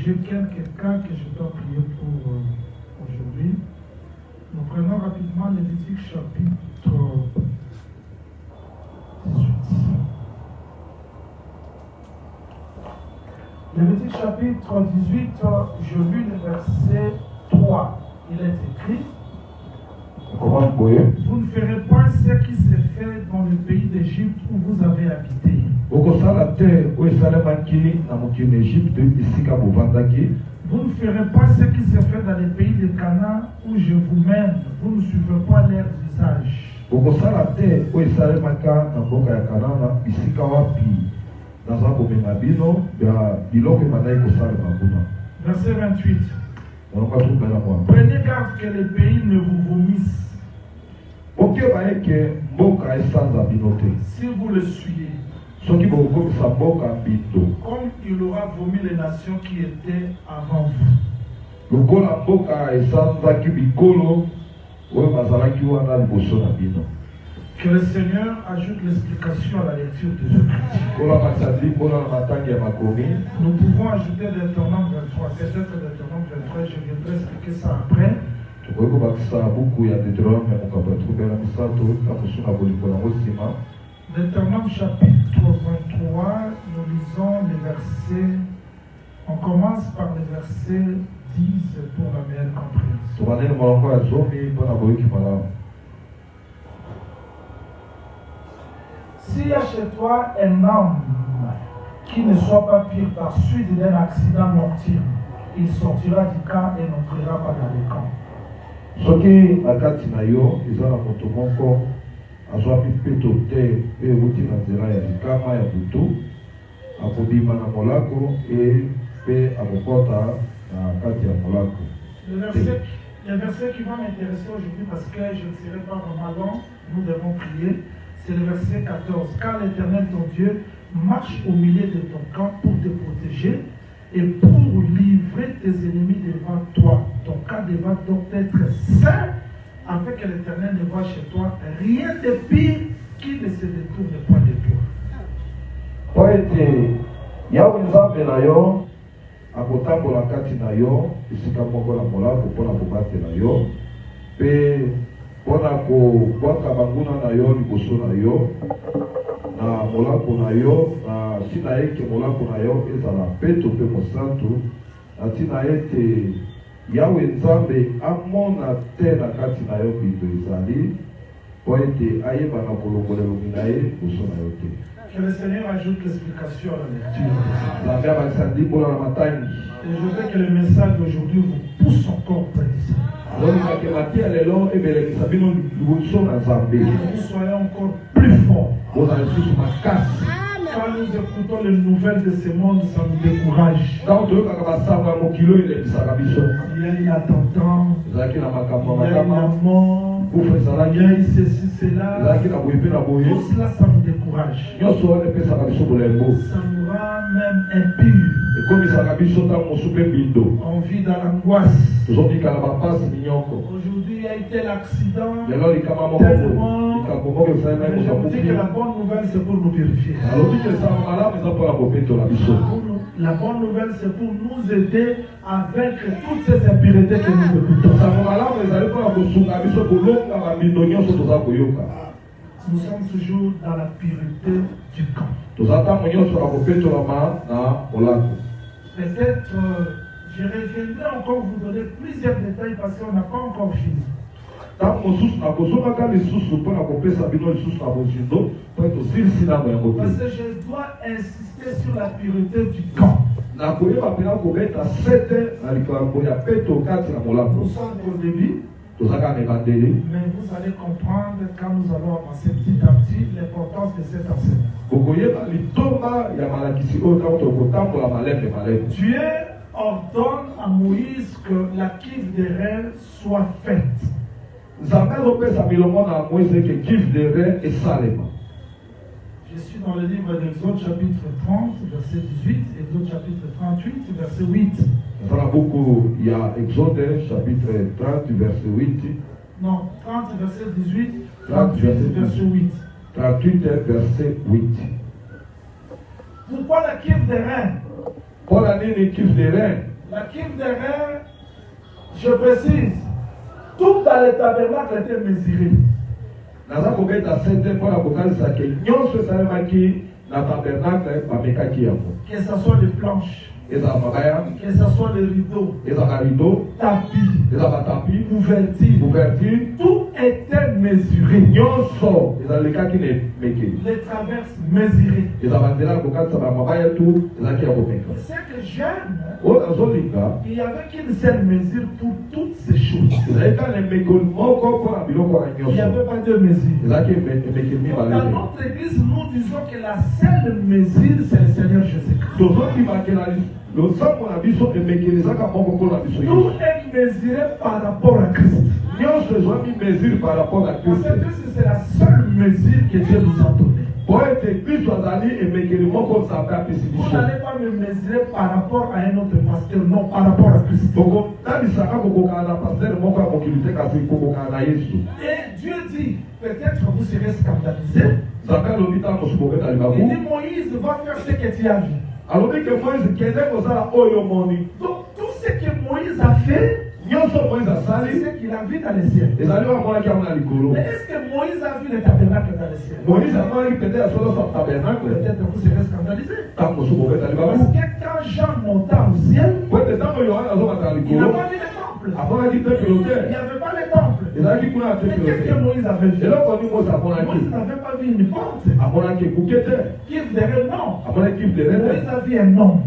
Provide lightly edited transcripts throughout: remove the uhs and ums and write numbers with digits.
J'ai quelques cas que je dois prier pour aujourd'hui. Nous prenons rapidement Lévitique chapitre 18. Lévitique chapitre 18, je lis le verset 3. Il est écrit: vous ne ferez pas ce qui s'est fait dans le pays d'Égypte où vous avez habité. Vous ne ferez pas ce qui s'est fait dans les pays de Canaan où je vous mène. Vous ne suivrez pas leurs usages. Verset 28. Prenez garde que les pays ne vous vomissent. Si vous le suivez, comme il aura vomi les nations qui étaient avant vous. Que le Seigneur ajoute l'explication à la lecture de ce petit. Nous pouvons ajouter Deutéronome 23. Peut-être Deutéronome 23, je viendrai expliquer ça après. Deutéronome chapitre 23, nous lisons les versets. On commence par les versets 10 pour la meilleure compréhension. S'il y a chez toi un homme qui ne soit pas pire par suite d'un accident mortel, il sortira du camp et n'entrera pas dans le camp. Soki akati na yo ezala moto moko azwapi peto te pe euti na nzela ya likama ya butu akobima na molako pe akokota na kati ya molako. Le verset qui va m'intéresser aujourd'hui parce que je ne serai pas vraiment long, nous devons prier. C'est le verset 14. Car l'Éternel ton Dieu marche au milieu de ton camp pour te protéger et pour livrer tes ennemis devant toi. Ton camp devra donc être saint afin que l'Éternel ne voie chez toi rien de pire qui ne se détourne pas de toi. Poete yawe nzambe na yo akotambola kati na yo esika moko na molako mpona kobatela yo pe mpona kobwaka banguna na yo liboso na yo na molako na yo na ntina eke molako na yo ezala peto mpe mosantu na ntina ete yawe nzambe amona te na kati na yo bido ezali po ete ayeba na kolongola elongi na ye liboso na yo te. Que le Seigneur ajoute l'explication à la lecture. Et je veux que le message d'aujourd'hui vous pousse encore plus. Que vous soyez encore plus forts. Quand nous écoutons les nouvelles de ce monde, ça nous décourage. Il y a une attendance, il y a une mort. Il y a ceci, cela. Tout cela, ça nous décourage. Ça nous rend même impurs. On vit dans l'angoisse. Aujourd'hui, il y a eu tel accident, tel mort. Mais je vous dis que la bonne nouvelle, c'est pour nous purifier. La bonne nouvelle, c'est pour nous aider à vaincre toutes ces impuretés que nous écoutons. Nous sommes toujours dans la pureté du camp. Peut-être, je reviendrai encore vous donner plusieurs détails parce qu'on n'a pas encore fini. Parce que je dois insister sur la pureté du camp. Nous sommes au début, mais vous allez comprendre quand nous allons avancer petit à petit l'importance conséquences de cet enseignement. Dieu ordonne à Moïse que la cuve des reins soit faite. Je suis dans le livre d'Exode chapitre 30, verset 18, Exode chapitre 38, verset 8. Il y a Exode chapitre 30, verset 8. Non, 30, verset 18, 38, verset 8. 38, verset 8. Pourquoi la cuve des reins? Pour l'année des cuves des reins. La cuve des reins, je précise, tout dans le tabernacle était mesuré. Que ce soit les planches, que ce soit les rideaux, tapis, couvertures, tout était mesuré. Les traverses mesurées. C'est que j'aime, il n'y avait qu'une seule mesure pour toutes ces choses. Il n'y avait pas de mesure. Dans notre église, nous disons que la seule mesure, c'est le Seigneur Jésus-Christ. Tout est mesuré par rapport à Christ. Parce que c'est la seule mesure que Dieu nous a donnée. Vous n'allez pas me mesurer par rapport à un autre pasteur, non, par rapport à Christ. Et Dieu dit, peut-être vous serez scandalisés. Il dit, Moïse va faire ce que tu as vu. Donc tout ce que Moïse a fait, c'est ce qu'il a vu dans les cieux. Mais est-ce que Moïse a vu le tabernacle dans les cieux? Peut-être vous serez scandalisés. Parce que quand Jean monta au ciel, il n'a pas vu le temple. Il n'y avait pas le temple. Mais qu'est-ce que Moïse avait vu? Moïse n'avait pas vu une porte. Cuve de reins, non. Moïse a vu un homme.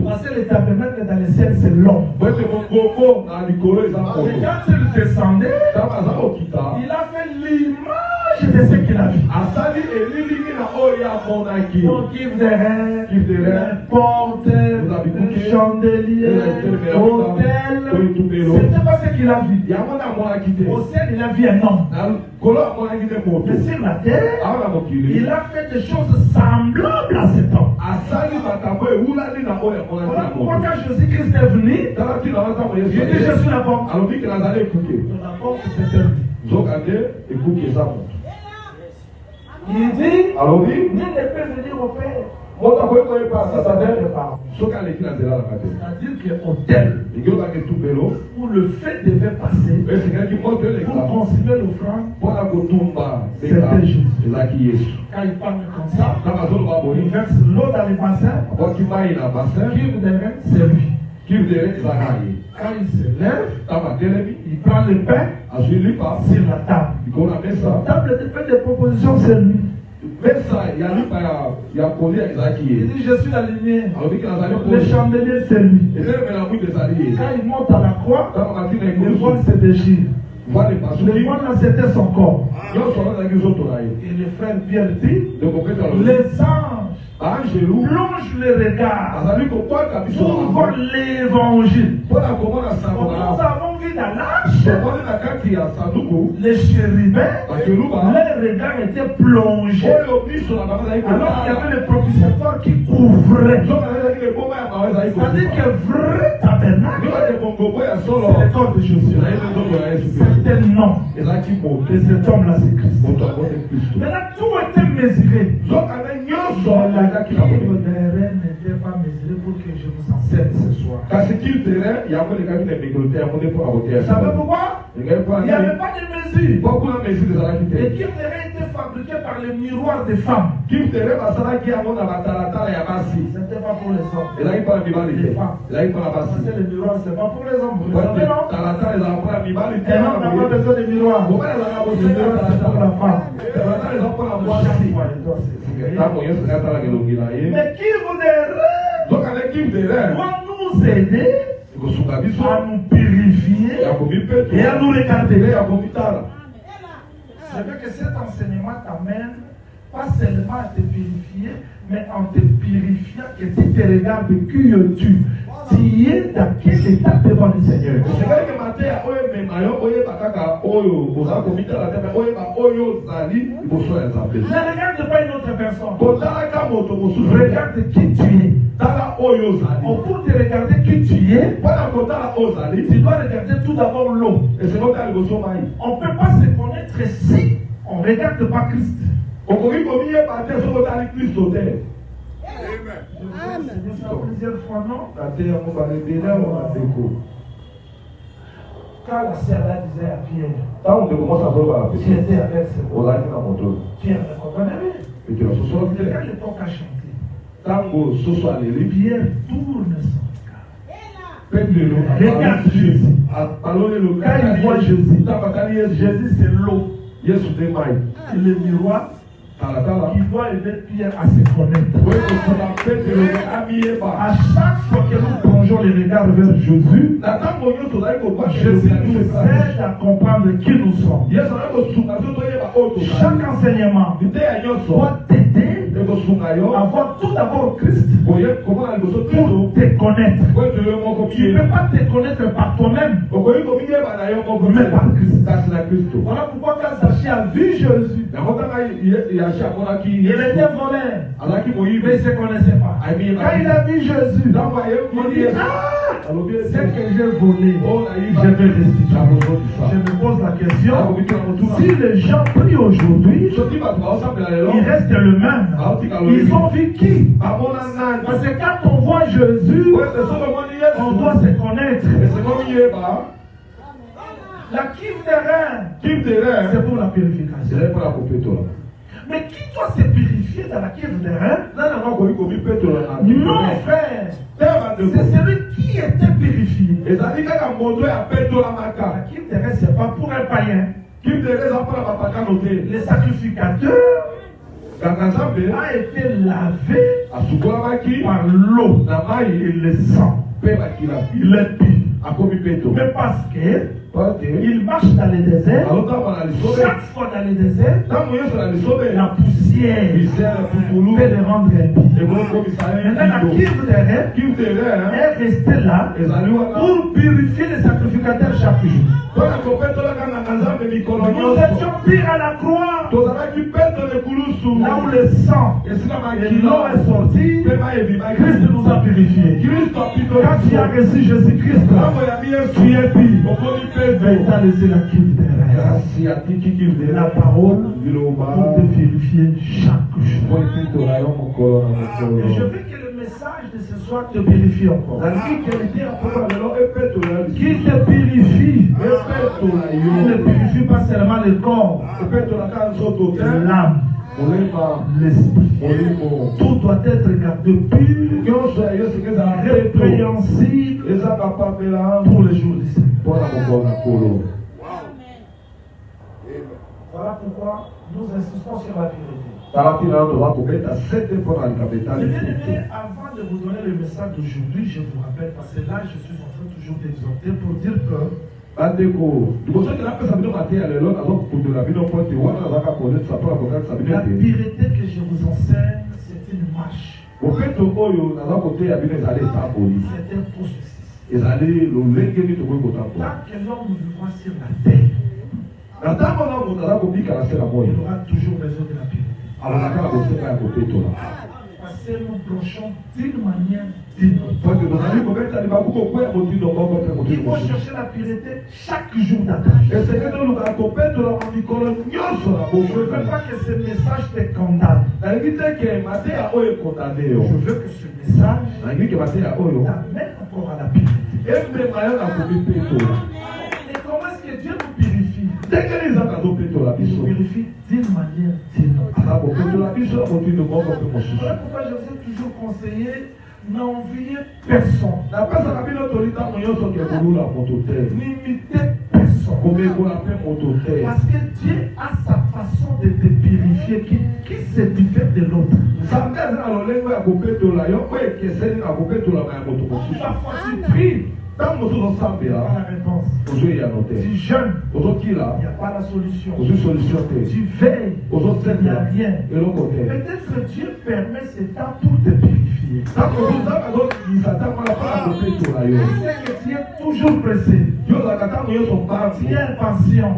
Parce que le tabernacle dans les ciels, c'est l'homme. Et quand il descendait, il a fait l'image de ce qu'il a vu. Donc, cuve de reins, porte, chandelier, autel. C'était pas ce qu'il a vu. Au ciel, il a vu un homme. Mais sur la terre, il a fait des choses semblables à cet homme. Pourquoi quand Jésus-Christ est venu, il dit je suis la porte. La porte s'est fermée. Il dit, nul ne peut venir au Père. C'est-à-dire qu'au tel où le fait devait passer pour consommer l'offrande, c'était Jésus. Quand il parle comme ça, il verse l'eau dans les bassins, cuve de reins, c'est lui. Quand il se lève, il prend le pain sur la table. La table de fait des propositions, c'est lui. Il dit je suis la lumière. Le chandelier c'est lui. Quand il monte à la croix, le voile se déchire. Le voile là c'était son corps. Et le frère Pierre dit, les anges plongent le regard pour voir l'évangile. Nous avons vu dans l'arche les chérubins, leur regard était plongé. Alors il y avait le propitiatoire qui couvrait. C'est-à-dire que vrai tabernacle, c'est le corps de Jésus. C'était le nom de cet homme-là, c'est Christ. Maintenant tout était mesuré. La cuve des reins n'était pas mesurée pour que je vous enseigne ce soir. Vous savez pourquoi? Il n'y avait pas de mesure. Les cuves des reins étaient fabriquées par les miroirs des femmes. Ce n'était pas pour les hommes. Les femmes. Parce que les miroirs, ce n'est pas pour les hommes. Vous savez, non? Et non, on n'a pas besoin de miroirs. Les miroirs, c'est pour la femme. Mais cuve des reins vont nous aider à nous purifier et à nous regarder. C'est vrai que cet enseignement t'amène pas seulement à te purifier, mais en te purifiant que tu te regardes qui es-tu. Tu es dans quel état devant le Seigneur. Ne regarde pas une autre personne. Regarde qui tu es. Au pour te regarder qui tu es, tu dois regarder tout d'abord l'eau. On ne peut pas se connaître si on ne regarde pas Christ. Plusieurs fois, non? Quand la sœur là disait à Pierre, tu étais avec ce Pierre ne comprenait rien. Quand l'époque a chanté, Pierre tourne son regard. Regarde Jésus. Quand il voit Jésus, Jésus c'est l'eau. C'est le miroir qui doit aider Pierre à se connaître. À chaque fois que nous plongeons les regards vers Jésus, Jésus nous aide à comprendre qui nous sommes. Chaque enseignement doit t'aider à voir tout d'abord Christ pour te connaître. Tu ne peux pas te connaître par toi-même, mais par Christ. Voilà pourquoi quand Zaché a vu Jésus, il était voleur, mais il ne se connaissait pas. Quand il a vu Jésus, il dit, ce que j'ai volé, je vais restituer. Je me pose la question, si les gens prient aujourd'hui, ils restent le même. Ils ont vu qui? Parce que quand on voit Jésus, on doit se connaître. La kiv des reins, c'est pour la purification. Mais qui doit se purifier dans la kiv des reins? Non, frère. C'est celui qui était purifié. La kiv des reins, ce n'est pas pour un païen. Les sacrificateurs a été lavé par l'eau et le sang. Il est pur. Mais parce qu'il marche dans le désert, chaque fois dans le désert, la poussière peut le rendre impur. Maintenant, la kiv des reins est restée là pour purifier les sacrificateurs chaque jour. Nous étions pires à la croix, là où le sang et l'eau est sorti. Christ nous a purifiés. Quand tu as reçu Jésus-Christ, tu es pur. Mais tu as laissé la kiv des reins, la parole pour te purifier chaque jour. Et je veux que le message de ce soir te purifie encore. Qu'il te purifie. Il ne purifie pas seulement le corps, l'âme, l'esprit. Tout doit être gardé pur, répréhensible pour les jours du Seigneur. Voilà pourquoi nous insistons sur la vérité. Avant de vous donner le message d'aujourd'hui, je vous rappelle, parce que là je suis en train toujours d'exhorter pour dire que la vérité que je vous enseigne, c'est une marche. C'est un processus. Tant que l'homme vivra sur la terre, il aura toujours besoin de la vérité. Parce que nous brochons d'une manière d'une autre. Il faut chercher la vérité chaque jour d'attache. Je ne veux pas que ce message te condamne. Je veux que ce message t'amène encore à la vérité. Et comment est-ce que Dieu nous purifie? Il nous purifie d'une manière d'une autre. Voilà pourquoi je vous ai toujours conseillé, n'enviez personne. N'imitez personne. Parce que Dieu a sa façon de te purifier qui se diffère de l'autre. Parfois tu pries, Tant que nous sommes il n'y a pas la réponse. Tu jeûnes, il n'y a pas la solution. Tu veilles, il n'y a rien. Peut-être Dieu permet ce temps pour te purifier. C'est que tu es toujours pressé. Tu es impatient.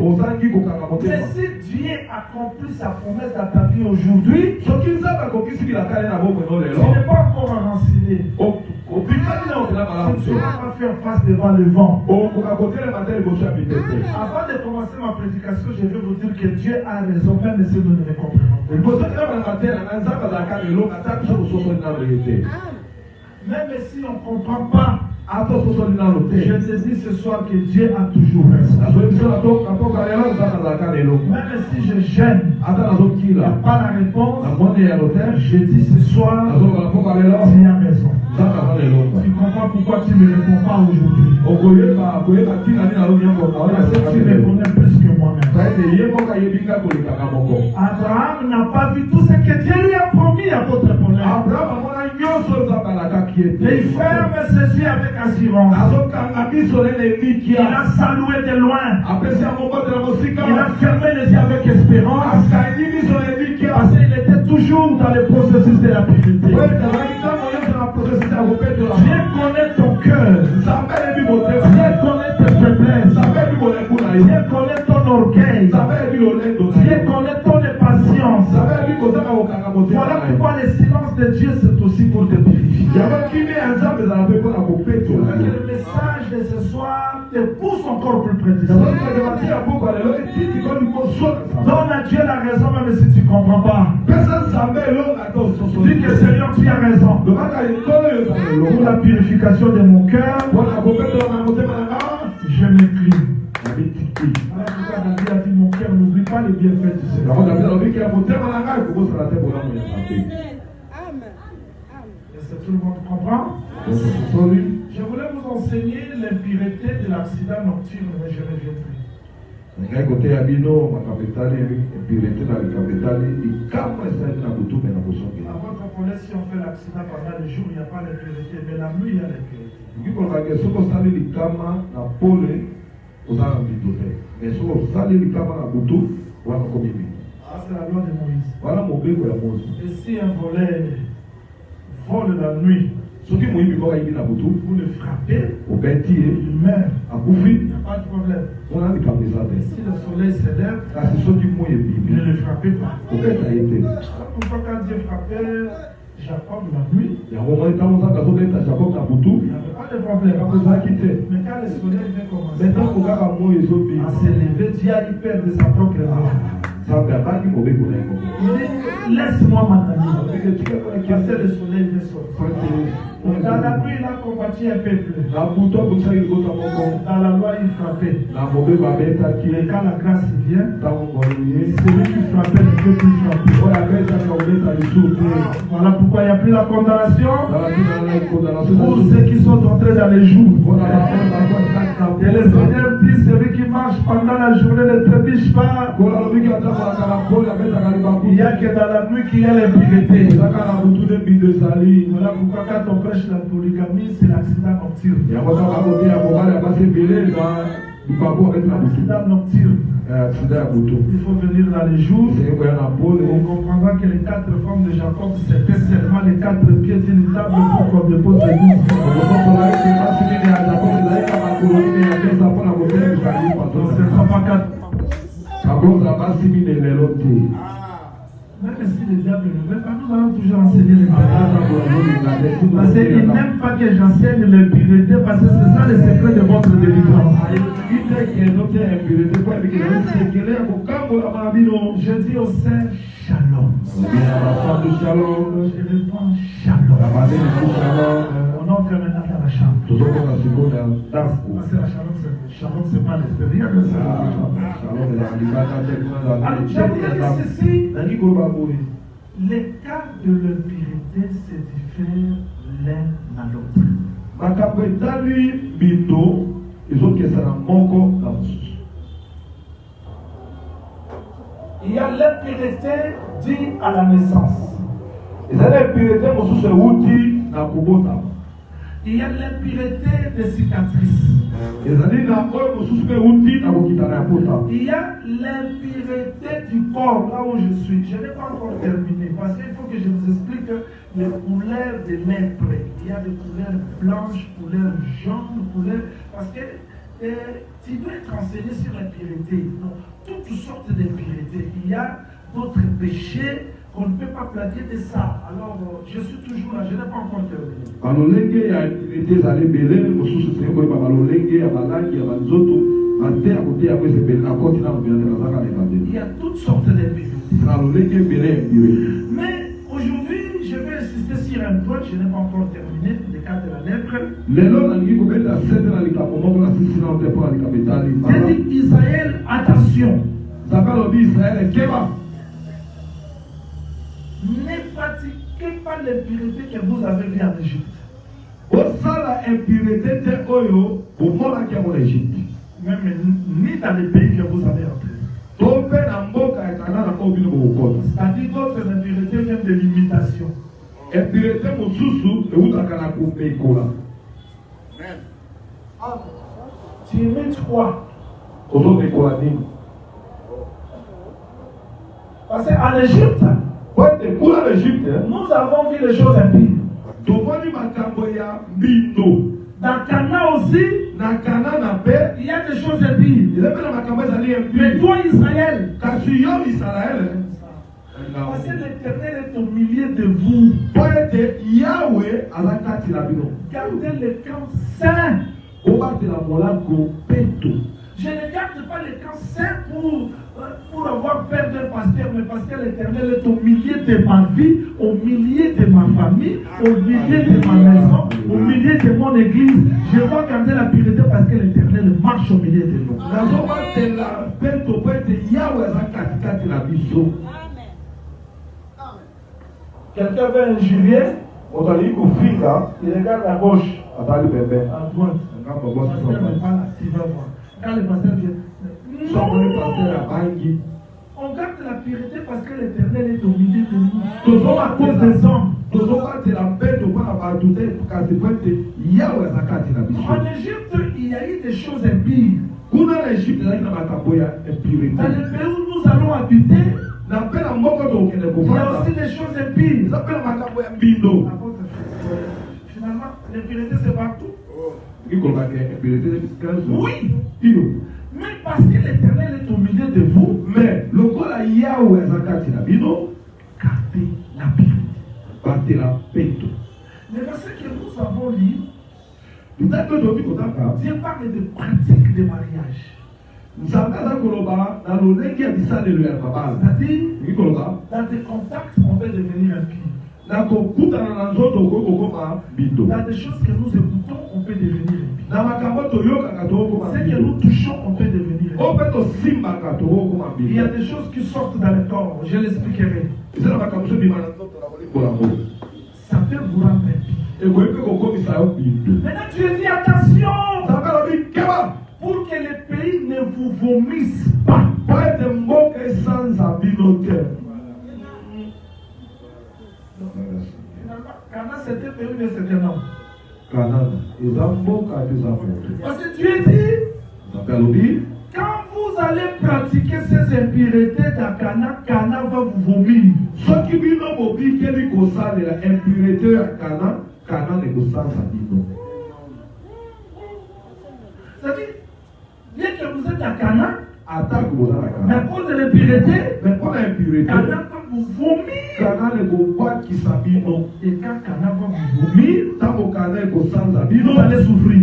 Mais si Dieu accomplit sa promesse dans ta vie aujourd'hui, tu n'es pas encore enraciné. Tu vas faire face devant le vent. Avant de commencer ma prédication, je vais vous dire que Dieu a raison, même si nous ne le comprenons pas. Même si on ne comprend pas, je te dis ce soir que Dieu a toujours raison. Même si je gêne, il n'y a pas la réponse, je dis ce soir, tu as raison. Tu comprends pourquoi tu ne me réponds pas aujourd'hui? Parce que tu me connais plus que moi-même. Abraham n'a pas vu tout ce que Dieu lui a promis à votre bonheur. Il ferme ceci avec assurance. Il a salué de loin. Il a fermé les yeux avec espérance. Parce qu'il était toujours dans le processus de la pureté. Dieu connaît ton cœur. Dieu connaît tes faiblesses. Dieu connaît ton orgueil. Dieu connaît ton impatience. Voilà pourquoi le silence de Dieu c'est aussi pour te purifier. Le message de ce soir te pousse encore plus près de Dieu. Donne à Dieu la raison même si tu ne comprends pas. Dis que Seigneur tu as raison. Pour la purification de mon cœur, je m'incline. Voilà pourquoi David a dit mon cœur n'oublie pas les bienfaits du Seigneur. Est-ce que tout le monde comprend? Je voulais vous enseigner l'impureté de l'accident nocturne, mais je ne reviens plus. À votre collège, si on fait l'accident pendant le jour, il n'y a pas l'impureté, mais la nuit, il y a l'impureté. C'est la loi de Moïse. Et si un voleur vole la nuit, vous le frappez, il meurt. Il n'y a pas de problème. Et si le soleil se lève, ne le frappez pas. Pourquoi quand Dieu frappait Jacob la nuit, il n'y avait pas de problème. Mais quand le soleil vient commencer à s'élever, Dieu a eu peur de sa propre mort. Laisse-moi m'attendre. Parce que le soleil vient sortir. Dans la nuit, il a combattu un peuple. Dans la loi, il frappait. Et quand la grâce vient, celui qui frappait ne peut plus frapper. Voilà pourquoi il n'y a plus la condamnation pour ceux qui sont entrés dans les jours. Et le Seigneur dit celui qui marche pendant la journée ne trébuche pas. Il n'y a que dans la nuit qu'il y a l'impureté. Voilà pourquoi quand on prêche la polygamie, c'est l'accident nocturne. L'accident nocturne. Il faut venir dans les jours. On comprendra que les 4 femmes de Jacob, c'était seulement les 4 pieds d'une table pour qu'on dépose les 12. Ce ne sont pas 4. Même si les diables ne veulent pas, nous allons toujours enseigner les diables. Parce qu'ils n'aiment pas que j'enseigne l'impureté, parce que c'est ça le secret de votre délivrance. Je dis au Saint Shalom. Je réponds Shalom. On entre maintenant dans la chambre. Parce que la Shalom, c'est pas l'extérieur. Alors, je voulais dire ceci. Les cas de l'impureté se diffèrent l'un à l'autre. Il y a l'impureté due à la naissance. Il y a l'impureté des cicatrices. Il y a l'impureté du corps, là où je suis. Je n'ai pas encore terminé parce qu'il faut que je vous explique les couleurs de lèpre. Il y a des couleurs blanches, couleurs jaunes, couleurs. Parce que tu dois être enseigné sur l'impureté. Toutes sortes d'impuretés. Il y a d'autres péchés qu'on ne peut pas plaquer de ça. Alors, je suis toujours là, je n'ai pas encore terminé. Il y a toutes sortes d'impuretés. Mais aujourd'hui, je vais insister sur un point, je n'ai pas encore terminé, le cas de la lèpre. J'ai dit Israël, attention. Ne pratiquez pas l'impureté que vous avez vue en Égypte. Même ni dans les pays que vous avez entrés. C'est-à-dire d'autres impuretés viennent de l'imitation. Tu imites quoi? Parce qu'en Égypte, nous avons vu les choses impies. Dans Cana aussi, il y a des choses impies. Mais toi, Israël, parce que l'Éternel est au milieu de vous. Gardez le camp saint. Je ne garde pas le camp saint pour avoir peur d'un pasteur, mais parce que l'Éternel est au milieu de ma vie, au milieu de ma famille, au milieu de ma maison, au milieu de mon église. Je dois garder la pureté parce que l'Éternel marche au milieu de nous. Quelqu'un veut injurier, il regarde à gauche, à droite. Quand le pasteur vient, on garde la pureté parce que l'Éternel est au milieu de nous. Toujours à cause des hommes. En Égypte, il y a eu des choses impies. Dans le pays où nous allons habiter, il y a aussi des choses impies. Finalement, l'impureté c'est partout. Oui. Mais parce que l'Éternel est au milieu de vous, mais le gardez la pureté. Le verset que nous avons lu, Dieu parle de pratique de mariage. C'est-à-dire, dans des contacts, on peut devenir impie. Dans des choses que nous écoutons, on peut devenir impie. Ce que nous touchons, on peut devenir impie. Il y a des choses qui sortent dans le corps, je l'expliquerai. Ça peut vous rendre impie. Maintenant, tu dis attention pour que les pays ne vous vomissent pas. Finalement, Cana c'était un pays, mais c'était non. Parce que Dieu dit, quand vous allez pratiquer ces impuretés dans Cana, Cana va vous vomir. C'est-à-dire, bien que vous êtes à Cana, mais à cause de l'impureté, Cana va vous vomir. Et quand Cana va vous vomir, vous allez souffrir.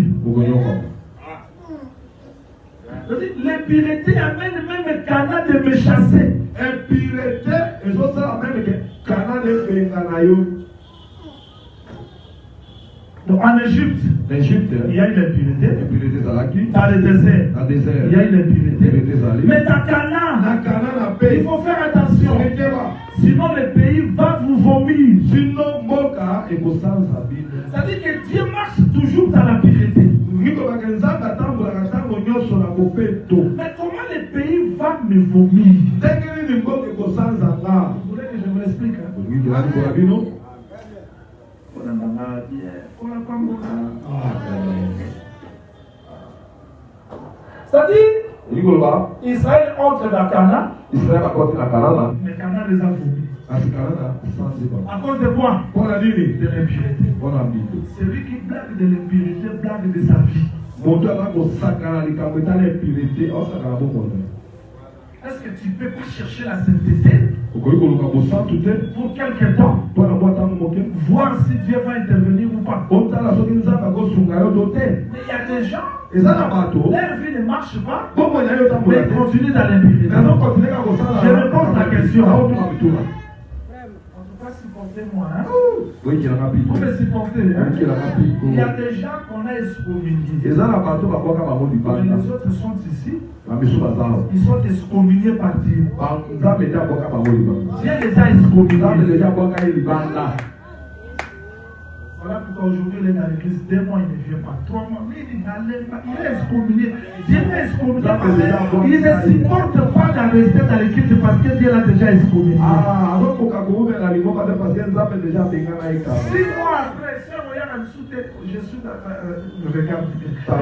L'impureté amène même Cana de me chasser. Donc en Égypte, il y a une impureté. Dans le désert, il y a une impureté. Mais dans Cana, il faut faire attention. Sinon le pays va vous vomir. C'est-à-dire que Dieu marche toujours dans la pureté. Mais comment le pays va me vomir? Vous voulez que je vous l'explique? bien. On n'a pas mon Amen. C'est-à-dire, Israël entre dans Canaan, Israël akoti na Kanana. mais Canaan les a vomis. Asi Kanana sanzi ba. À cause de quoi? Mpona nini? De l'impureté. Mpona mbindo. Celui qui blague de l'impureté blague de sa vie. Moto aza kosakana likambo etala impurité osakana bomoi. Est-ce que tu peux pas chercher la sainteté Okoki koluka bosantu te pour quelque temps? mpona mwa ntango moke. Voir si Dieu va intervenir ou pas. Otala soki nzambe akosunga yo to te. Mais il y a des gens, Eza na bato leur vie ne marche pas, bomoi na yo etambola mais te. continuent dans l'impureté. nazokontinue kaka kosala. Je me pose la question. naotuna bituna. On ne peut pas supporter moi, hein? oyikelanga piko. Vous me supportez, hein? oyikelanga piko. Il y a des gens qu'on a excommuniés. eza na bato bakwaka bango Mais libanda. les autres sont ici. bamisu baza awa. Ils sont excommuniés par Dieu. nzambe nde abwaka bango libanda. Dieu les a nzambe excommuniés. nde abwaka ye libanda. Voilà pourquoi aujourd'hui il est dans l'église 2 mois, il ne vient pas. 3 mois, mais il est excommunié. Dieu l'a excommunié parce qu'il ne supporte pas de rester dans l'équipe parce que Dieu l'a déjà excommunié. azokoka koumela lingomba te parce que nzambe deja abengana ye kaka. 6 mois après, sœur Oyana Soute, je suis dans. Je regarde.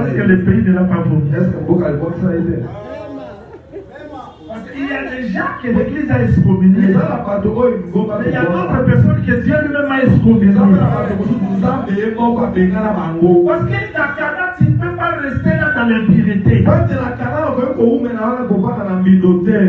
Est-ce que le pays ne l'a pas vomi? Est-ce que mboka libonisa ye te? Parce qu'il y a des gens que l'église a excommunié. eza na bato oyo ngomba Mais il y a d'autres personnes que Dieu lui-même a excommunié. eza mpe na bato mosusu nzambe ye moko abengana bango. Parce que dans Canaan, tu ne peux pas rester là dans l'impureté. pete na kana okoki koumela wana kobanda na mbindo te.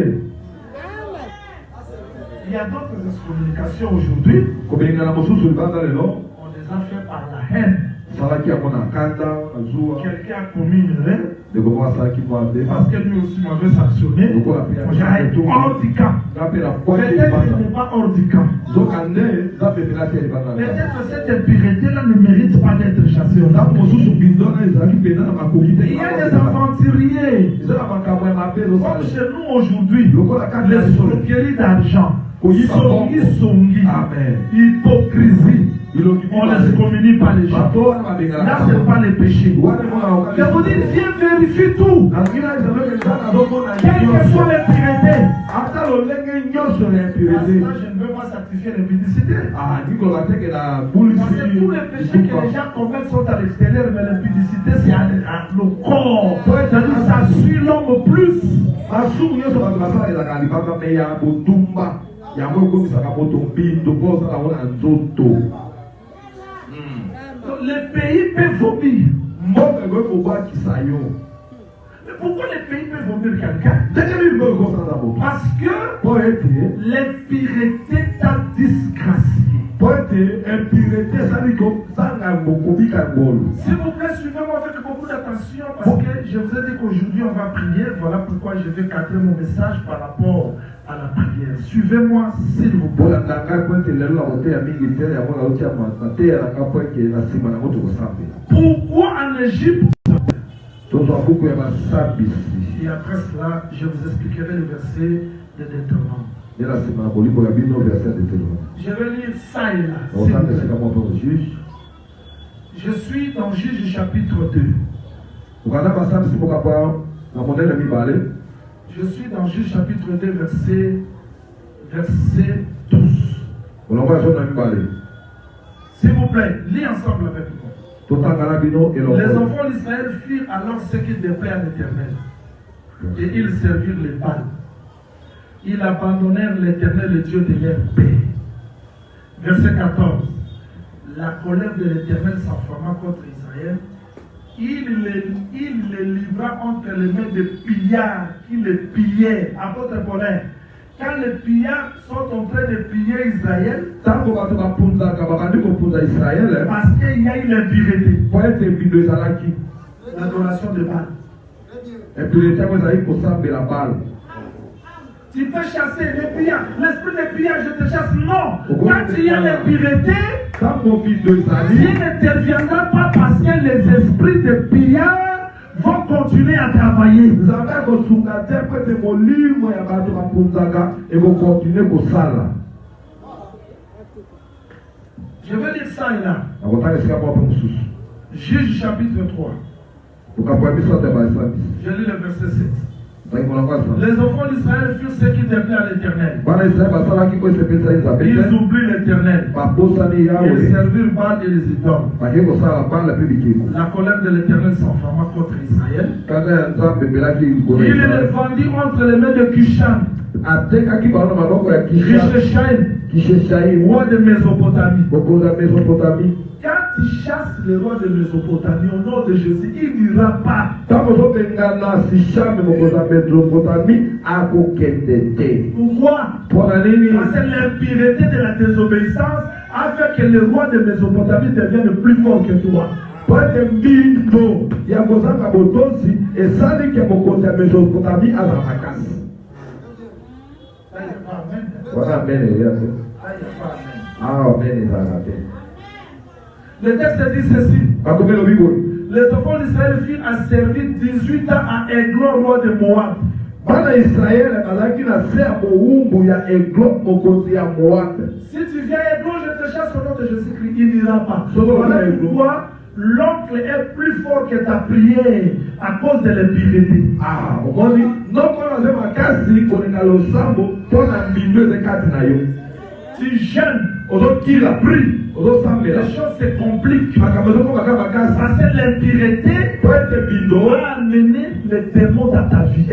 Il y a d'autres excommunications aujourd'hui. kobengana mosusu libanda lelo On les a fait par la haine. asalaki yango na kanda na zuwa. Quelqu'un a commis une erreur ndeko moko asalaki mwambe. parce que lui aussi m'avait sanctionné. J'ai hors du camp. nga mpe na kwaki Peut-être qu'il libanda. n'est pas hors du camp. zoka nde nzambe emelaki ya libanda na kanda. Peut-être que cette impureté-là ne mérite pas d'être chassée. ntango mosusu mbindo wana ezalaki mpenza na makoki te. Il y a des aventuriers. eza na makambo ya mabe Comme ezosala. chez nous aujourd'hui, lokola kati ya l'escroquerie d'argent, Songi, songi, Amen. hypocrisie. On ne les communie pas les gens. Là, ce n'est pas les péchés. Je vous dis, Dieu vérifie tout. Quelle que soit l'impureté. Là, je ne veux pas sacrifier l'impudicité. Parce que tous les péchés que les gens commettent sont à l'extérieur, mais l'impudicité, c'est à le corps. C'est-à-dire, ça suit l'homme plus. yango ekomisaka moto mbindo mpo ozala ngo na nzoto. Le pays peut vomir. mboka ekoki kobwakisa yo. Mais pourquoi le pays peut vomir quelqu'un? ndenge nini mboka ekosala moto? Parce que mpo ete l'impureté t'a disgracié. mpo ete impurité esali kosanga kobika ngolu. S'il vous plaît, suivez-moi avec beaucoup d'attention parce que je vous ai dit qu'aujourd'hui on va prier. Voilà pourquoi je vais cadrer mon message par rapport à la prière. Suivez-moi s'il vous plaît. Pourquoi en Égypte? Et après cela, je vous expliquerai le verset de Deutéronome. Je vais lire ça et là. Je suis dans Juge chapitre 2. Je suis dans Juge chapitre 2, verset 12. S'il vous plaît, lis ensemble avec moi. Les enfants d'Israël firent alors ce qui déplaît à l'Éternel. Et ils servirent les Baals. Ils abandonnèrent l'Éternel, le Dieu de leur paix. Verset 14. La colère de l'Éternel s'enflamma contre Israël. Il les livra entre les mains des pillards qui les pillaient à votre colère. Quand les pillards sont en train de piller Israël, parce qu'il y a eu l'impureté, l'adoration de Baal. Tu peux chasser les pillards. L'esprit des pillards, je te chasse. Non. Quand il y a l'impureté, Dieu n'interviendra pas parce que les esprits des pillards vont continuer à travailler. Je vais lire ça et là. Juge chapitre 3. Je lis le verset 7. Les enfants d'Israël furent ceux qui déplaient à l'Éternel. Ils Ils oublient l'Éternel. Ils servirent Baal et les idoles. La colère de l'Éternel s'enflamma contre Israël. Il les vendit entre les mains de Cushan, Richeshaïm, roi de Mésopotamie. Quand il chasse le roi de Mésopotamie au nom de Jésus, il n'ira pas. Pourquoi? Parce que l'impureté de la désobéissance a fait que le roi de Mésopotamie devienne plus fort que toi. Le texte dit ceci. Les enfants d'Israël firent asservir 18 ans à Eglon, roi de Moab. Si tu viens à Eglon, je te chasse au nom de Jésus-Christ, il n'ira pas. Voilà pourquoi l'oncle est plus fort que ta prière à cause de l'impureté. Tu jeûnes, les choses se compliquent. Parce que l'impureté a amené les démons dans ta vie.